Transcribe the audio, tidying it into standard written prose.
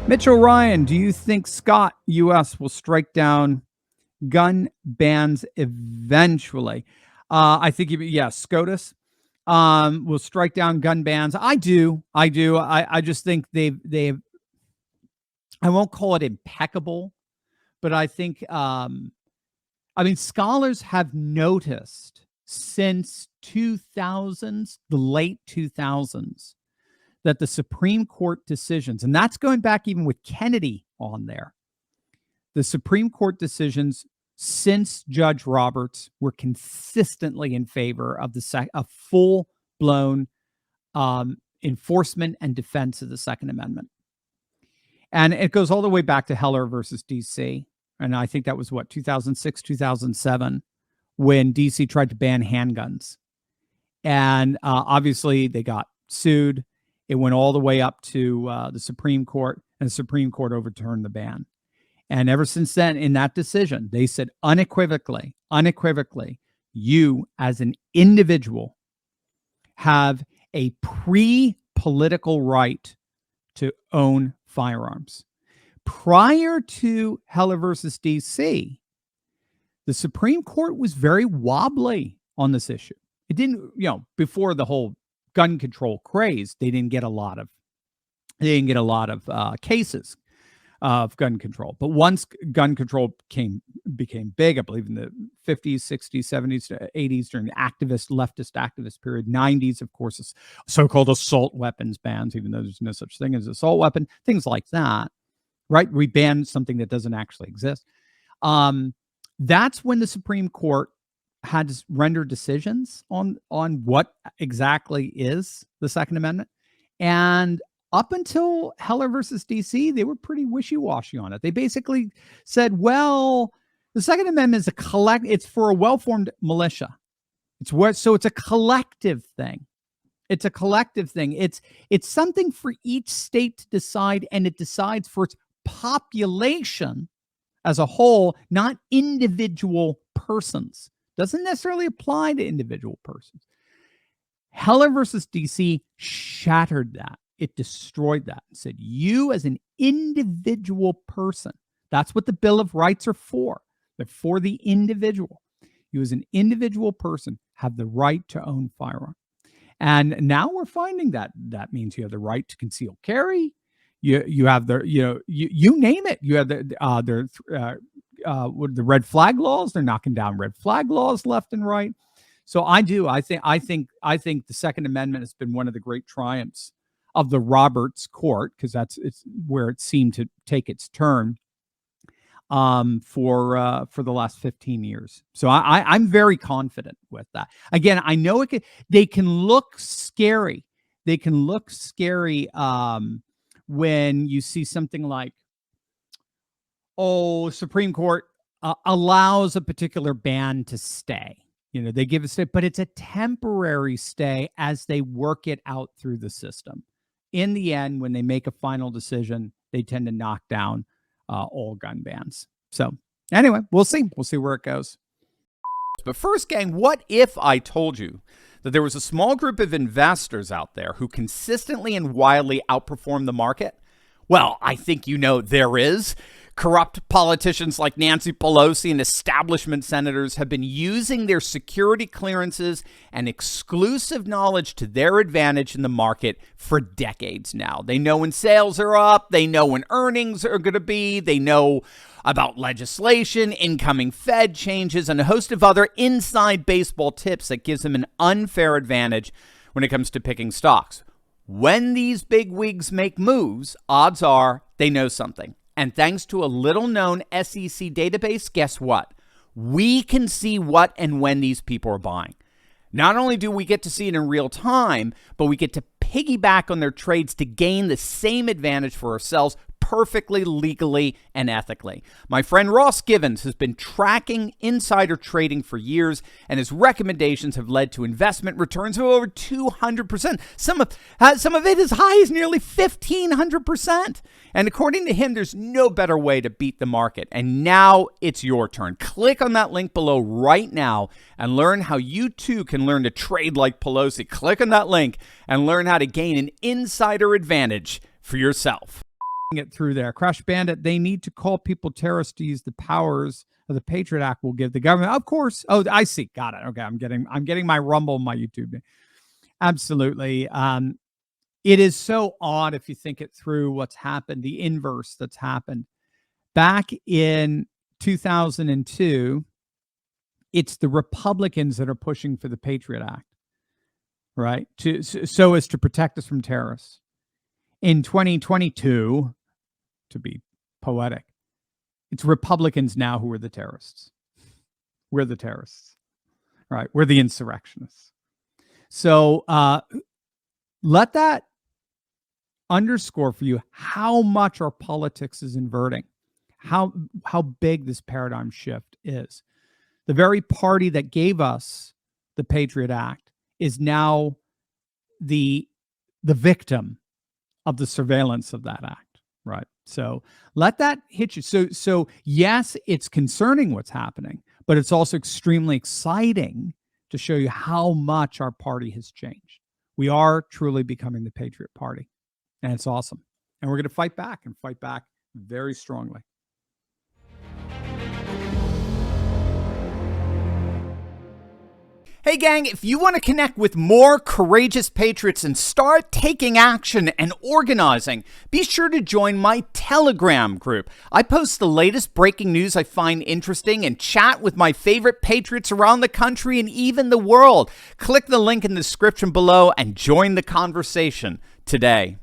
Mitchell Ryan, do you think Scott U.S. will strike down gun bans eventually? I think, yes, SCOTUS will strike down gun bans. I do. I just think they've, I won't call it impeccable, but I think, scholars have noticed since 2000s, the late 2000s, that the Supreme Court decisions, and that's going back even with Kennedy on there, the Supreme Court decisions since Judge Roberts were consistently in favor of a full-blown enforcement and defense of the Second Amendment. And it goes all the way back to Heller versus D.C., and I think that was, 2006, 2007, when D.C. tried to ban handguns. And obviously, they got sued. It went all the way up to the Supreme Court, and the Supreme Court overturned the ban. And ever since then, in that decision, they said unequivocally, you as an individual have a pre-political right to own firearms. Prior to Heller versus D.C., the Supreme Court was very wobbly on this issue. It didn't, before the whole gun control craze, they didn't get a lot of cases of gun control. But once gun control became big, I believe in the 50s, 60s, 70s, 80s, during the leftist activist period, 90s, of course, is so-called assault weapons bans, even though there's no such thing as assault weapon, things like that, right? We banned something that doesn't actually exist. That's when the Supreme Court had to render decisions on what exactly is the Second Amendment. And up until Heller versus D.C., they were pretty wishy-washy on it. They basically said, well, the Second Amendment is it's for a well-formed militia. So it's a collective thing. It's a collective thing. It's something for each state to decide, and it decides for its population as a whole, not individual persons. Doesn't necessarily apply to individual persons. Heller versus D.C. shattered that. It destroyed that and said, you as an individual person, that's what the Bill of Rights are for. They're for the individual. You as an individual person have the right to own firearm. And now we're finding that means you have the right to conceal carry. You have the, you name it. You have the red flag laws. They're knocking down red flag laws left and right. So I think the Second Amendment has been one of the great triumphs of the Roberts Court, because it's where it seemed to take its turn for the last 15 years. So I'm very confident with that. Again, I know they can look scary. They can look scary when you see something like, Supreme Court allows a particular ban to stay. They give a stay, but it's a temporary stay as they work it out through the system. In the end, when they make a final decision, they tend to knock down all gun bans. So anyway, we'll see. We'll see where it goes. But first, gang, what if I told you that there was a small group of investors out there who consistently and wildly outperform the market? Well, I think there is. Corrupt politicians like Nancy Pelosi and establishment senators have been using their security clearances and exclusive knowledge to their advantage in the market for decades now. They know when sales are up. They know when earnings are going to be. They know about legislation, incoming Fed changes, and a host of other inside baseball tips that gives them an unfair advantage when it comes to picking stocks. When these bigwigs make moves, odds are they know something. And thanks to a little-known SEC database, guess what? We can see what and when these people are buying. Not only do we get to see it in real time, but we get to piggyback on their trades to gain the same advantage for ourselves perfectly legally and ethically. My friend Ross Givens has been tracking insider trading for years, and his recommendations have led to investment returns of over 200%. Some of it as high as nearly 1,500%. And according to him, there's no better way to beat the market. And now it's your turn. Click on that link below right now and learn how you too can learn to trade like Pelosi. Click on that link and learn how to gain an insider advantage for yourself. it through there. Crash Bandit, they need to call people terrorists to use the powers of the Patriot Act will give the government. Of course. Oh, I see. Got it. Okay. I'm getting my Rumble, my YouTube. Absolutely. It is so odd if you think it through what's happened, the inverse that's happened. Back in 2002, it's the Republicans that are pushing for the Patriot Act, right? So as to protect us from terrorists. In 2022, to be poetic, it's Republicans now who are the terrorists. We're the terrorists, right? We're the insurrectionists. So let that underscore for you how much our politics is inverting, how big this paradigm shift is. The very party that gave us the Patriot Act is now the victim of the surveillance of that act, right? So let that hit you. So yes, it's concerning what's happening, but it's also extremely exciting to show you how much our party has changed. We are truly becoming the Patriot Party, and it's awesome. And we're going to fight back and fight back very strongly. Hey gang, if you want to connect with more courageous patriots and start taking action and organizing, be sure to join my Telegram group. I post the latest breaking news I find interesting and chat with my favorite patriots around the country and even the world. Click the link in the description below and join the conversation today.